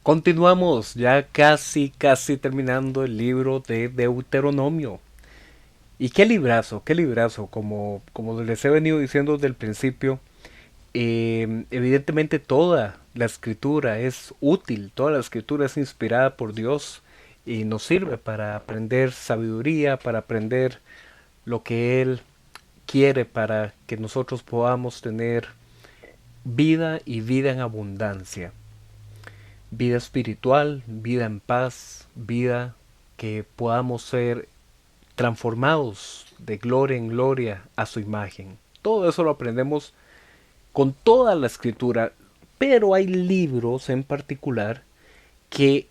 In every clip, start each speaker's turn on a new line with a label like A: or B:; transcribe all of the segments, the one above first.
A: Continuamos ya casi terminando el libro de Deuteronomio. Y qué librazo, como les he venido diciendo desde el principio, evidentemente toda la escritura es útil, toda la escritura es inspirada por Dios y nos sirve para aprender sabiduría, para aprender lo que Él quiere para que nosotros podamos tener vida y vida en abundancia. Vida espiritual, vida en paz, vida que podamos ser transformados de gloria en gloria a su imagen. Todo eso lo aprendemos con toda la escritura, pero hay libros en particular que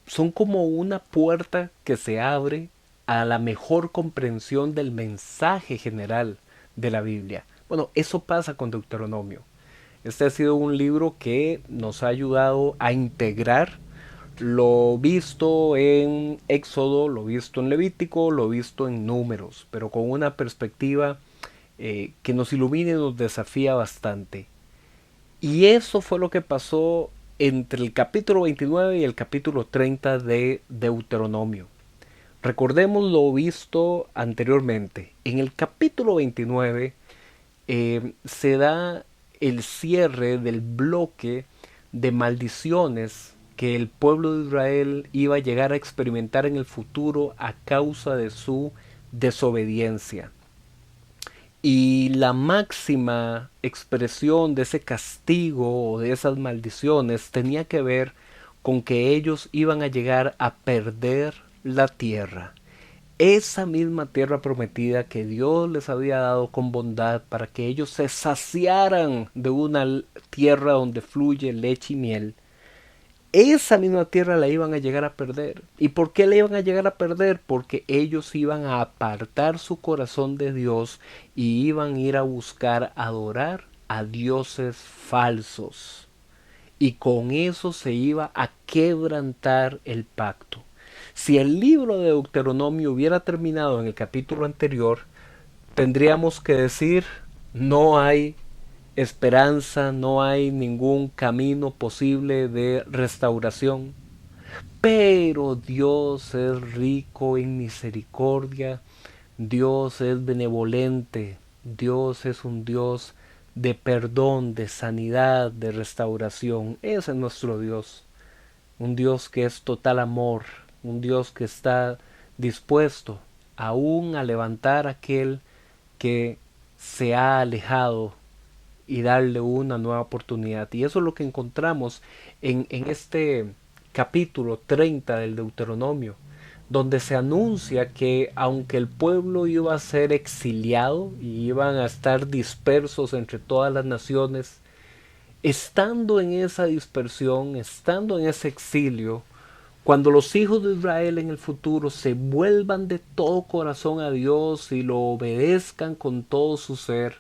A: son como una puerta que se abre a la mejor comprensión del mensaje general de la Biblia. Bueno, eso pasa con Deuteronomio. Este ha sido un libro que nos ha ayudado a integrar lo visto en Éxodo, lo visto en Levítico, lo visto en Números, pero con una perspectiva que nos ilumina y nos desafía bastante. Y eso fue lo que pasó entre el capítulo 29 y el capítulo 30 de Deuteronomio. Recordemos lo visto anteriormente. En el capítulo 29 se da el cierre del bloque de maldiciones que el pueblo de Israel iba a llegar a experimentar en el futuro a causa de su desobediencia. Y la máxima expresión de ese castigo o de esas maldiciones tenía que ver con que ellos iban a llegar a perder la tierra. Esa misma tierra prometida que Dios les había dado con bondad para que ellos se saciaran de una tierra donde fluye leche y miel, esa misma tierra la iban a llegar a perder. ¿Y por qué la iban a llegar a perder? Porque ellos iban a apartar su corazón de Dios y iban a ir a buscar adorar a dioses falsos. Y con eso se iba a quebrantar el pacto. Si el libro de Deuteronomio hubiera terminado en el capítulo anterior, tendríamos que decir no hay esperanza, no hay ningún camino posible de restauración. Pero Dios es rico en misericordia, Dios es benevolente, Dios es un Dios de perdón, de sanidad, de restauración. Ese es nuestro Dios, un Dios que es total amor, un Dios que está dispuesto aún a levantar a aquel que se ha alejado y darle una nueva oportunidad. Y eso es lo que encontramos en este capítulo 30 del Deuteronomio, donde se anuncia que aunque el pueblo iba a ser exiliado y iban a estar dispersos entre todas las naciones, estando en esa dispersión, estando en ese exilio, cuando los hijos de Israel en el futuro se vuelvan de todo corazón a Dios y lo obedezcan con todo su ser,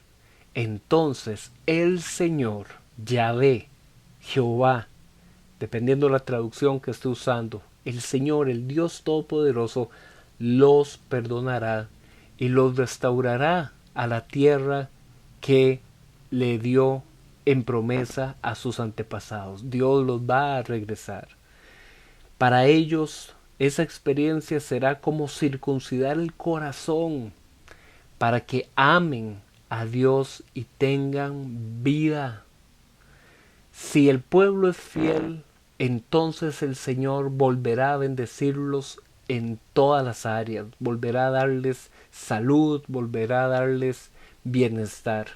A: entonces el Señor, Yahvé, Jehová, dependiendo de la traducción que esté usando, el Señor, el Dios Todopoderoso, los perdonará y los restaurará a la tierra que le dio en promesa a sus antepasados. Dios los va a regresar. Para ellos esa experiencia será como circuncidar el corazón para que amen a Dios y tengan vida. Si el pueblo es fiel, entonces el Señor volverá a bendecirlos en todas las áreas, volverá a darles salud, volverá a darles bienestar.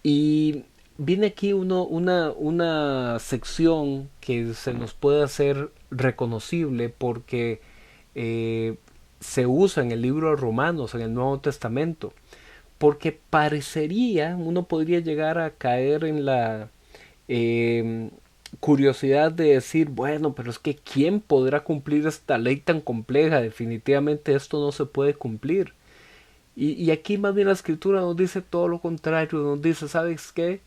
A: Y viene aquí una sección que se nos puede hacer reconocible porque eh, se usa en el libro de Romanos, en el Nuevo Testamento, porque parecería, uno podría llegar a caer en la eh, curiosidad de decir, bueno, pero es que ¿quién podrá cumplir esta ley tan compleja? Definitivamente esto no se puede cumplir. Y aquí más bien la escritura nos dice todo lo contrario, nos dice, ¿sabes qué?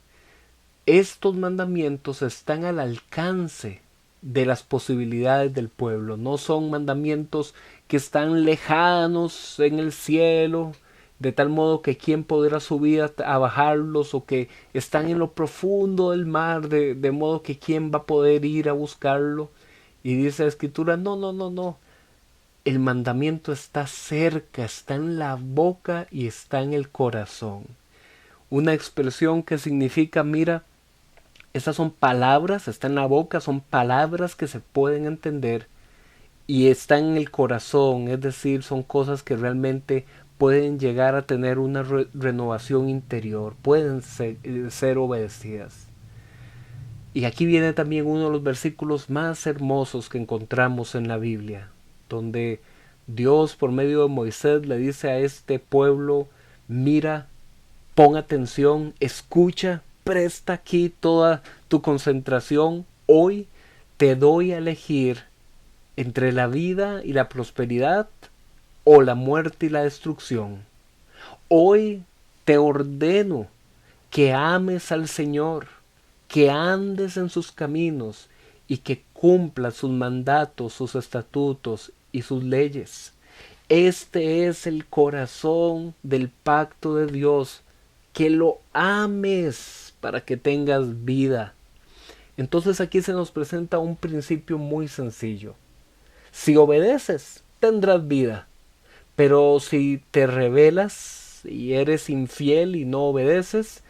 A: Estos mandamientos están al alcance de las posibilidades del pueblo, no son mandamientos que están lejanos en el cielo, de tal modo que quién podrá subir a bajarlos, o que están en lo profundo del mar, de modo que quién va a poder ir a buscarlo. Y dice la escritura, no, no, no, no. El mandamiento está cerca, está en la boca y está en el corazón. Una expresión que significa, mira, esas son palabras, está en la boca, son palabras que se pueden entender y están en el corazón, es decir, son cosas que realmente pueden llegar a tener una renovación interior, pueden ser obedecidas. Y aquí viene también uno de los versículos más hermosos que encontramos en la Biblia, donde Dios por medio de Moisés le dice a este pueblo, mira, pon atención, escucha, presta aquí toda tu concentración. Hoy te doy a elegir entre la vida y la prosperidad o la muerte y la destrucción. Hoy te ordeno que ames al Señor, que andes en sus caminos y que cumplas sus mandatos, sus estatutos y sus leyes. Este es el corazón del pacto de Dios, que lo ames para que tengas vida. Entonces aquí se nos presenta un principio muy sencillo. Si obedeces, tendrás vida. Pero si te rebelas y eres infiel y no obedeces,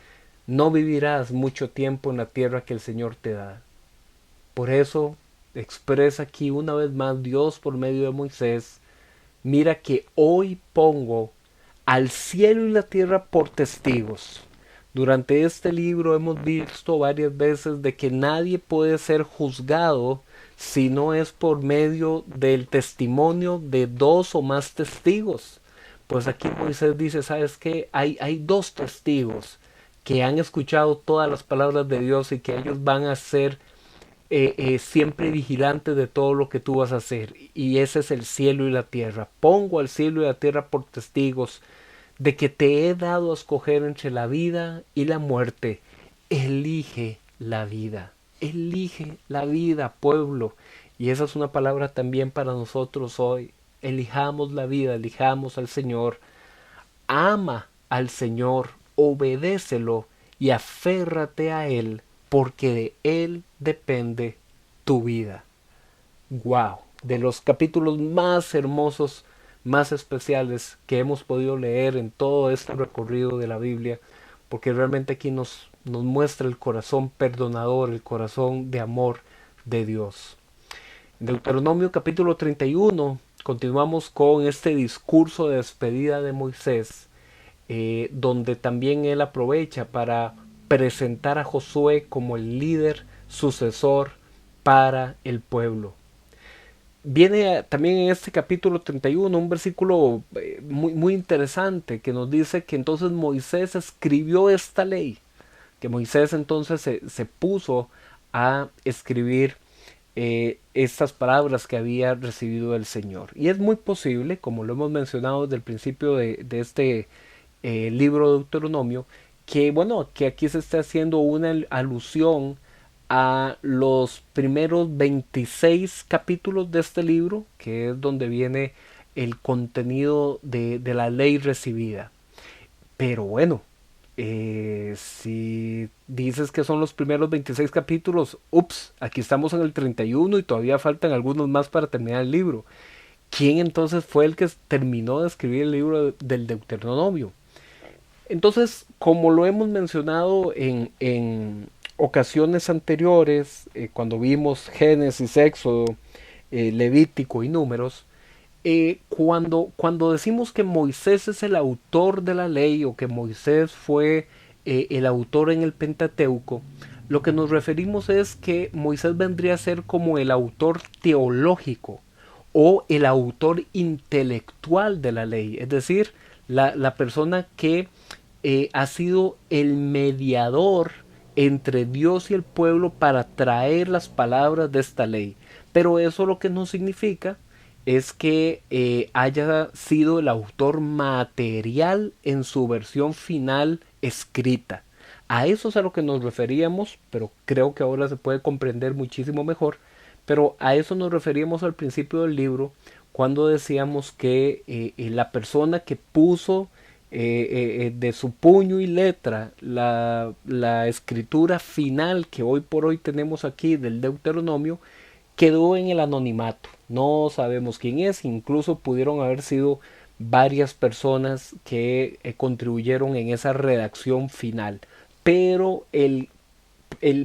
A: no vivirás mucho tiempo en la tierra que el Señor te da. Por eso expresa aquí una vez más Dios por medio de Moisés, mira que hoy pongo al cielo y la tierra por testigos. Durante este libro hemos visto varias veces de que nadie puede ser juzgado si no es por medio del testimonio de dos o más testigos. Pues aquí Moisés dice, ¿sabes qué? Hay dos testigos que han escuchado todas las palabras de Dios y que ellos van a ser siempre vigilantes de todo lo que tú vas a hacer. Y ese es el cielo y la tierra. Pongo al cielo y la tierra por testigos de que te he dado a escoger entre la vida y la muerte. Elige la vida. Elige la vida, pueblo. Y esa es una palabra también para nosotros hoy. Elijamos la vida, elijamos al Señor. Ama al Señor, obedécelo y aférrate a Él, porque de Él depende tu vida. Wow, de los capítulos más hermosos, más especiales que hemos podido leer en todo este recorrido de la Biblia, porque realmente aquí nos muestra el corazón perdonador, el corazón de amor de Dios. En Deuteronomio capítulo 31 continuamos con este discurso de despedida de Moisés, donde también él aprovecha para presentar a Josué como el líder sucesor para el pueblo. Viene también en este capítulo 31 un versículo muy interesante que nos dice que entonces Moisés escribió esta ley, que Moisés entonces se puso a escribir estas palabras que había recibido el Señor. Y es muy posible, como lo hemos mencionado desde el principio de este libro de Deuteronomio, que bueno, que aquí se está haciendo una alusión a los primeros 26 capítulos de este libro, que es donde viene el contenido de la ley recibida. Pero bueno, si dices que son los primeros 26 capítulos, ups, aquí estamos en el 31 y todavía faltan algunos más para terminar el libro. ¿Quién entonces fue el que terminó de escribir el libro del Deuteronomio? Entonces, como lo hemos mencionado en ocasiones anteriores, cuando vimos Génesis, Éxodo, Levítico y Números, cuando decimos que Moisés es el autor de la ley o que Moisés fue el autor en el Pentateuco, lo que nos referimos es que Moisés vendría a ser como el autor teológico o el autor intelectual de la ley, es decir, la persona que ha sido el mediador entre Dios y el pueblo para traer las palabras de esta ley. Pero eso lo que no significa es que haya sido el autor material en su versión final escrita. A eso es a lo que nos referíamos, pero creo que ahora se puede comprender muchísimo mejor. Pero a eso nos referíamos al principio del libro, cuando decíamos que la persona que puso de su puño y letra la escritura final que hoy por hoy tenemos aquí del Deuteronomio, quedó en el anonimato. No sabemos quién es, incluso pudieron haber sido varias personas que contribuyeron en esa redacción final. Pero el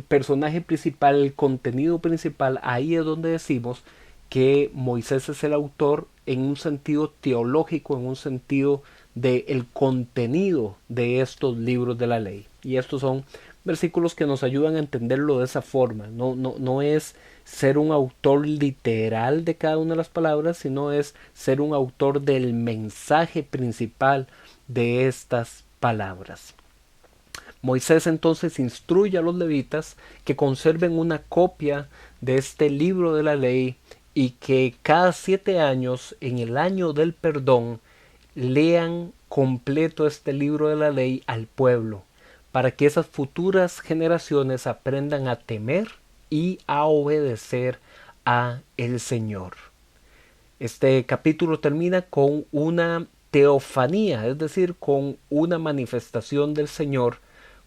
A: personaje principal, el contenido principal, ahí es donde decimos que Moisés es el autor en un sentido teológico, en un sentido del contenido de estos libros de la ley. Y estos son versículos que nos ayudan a entenderlo de esa forma. No es ser un autor literal de cada una de las palabras, sino es ser un autor del mensaje principal de estas palabras. Moisés entonces instruye a los levitas que conserven una copia de este libro de la ley y que cada 7 años, en el año del perdón, lean completo este libro de la ley al pueblo, para que esas futuras generaciones aprendan a temer y a obedecer a el Señor. Este capítulo termina con una teofanía, es decir, con una manifestación del Señor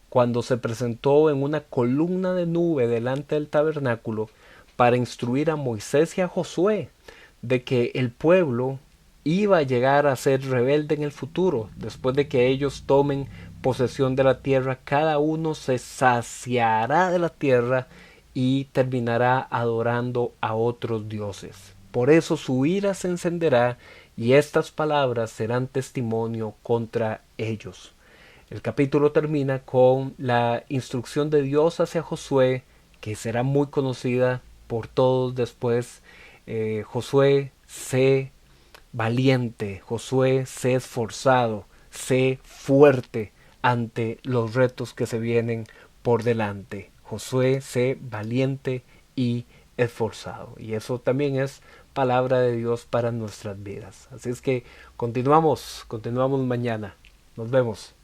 A: cuando se presentó en una columna de nube delante del tabernáculo para instruir a Moisés y a Josué de que el pueblo iba a llegar a ser rebelde en el futuro. Después de que ellos tomen posesión de la tierra, cada uno se saciará de la tierra y terminará adorando a otros dioses. Por eso su ira se encenderá y estas palabras serán testimonio contra ellos. El capítulo termina con la instrucción de Dios hacia Josué, que será muy conocida por todos después. Josué, sé valiente, Josué, sé esforzado, sé fuerte ante los retos que se vienen por delante. Josué, sé valiente y esforzado. Y eso también es palabra de Dios para nuestras vidas. Así es que continuamos mañana. Nos vemos.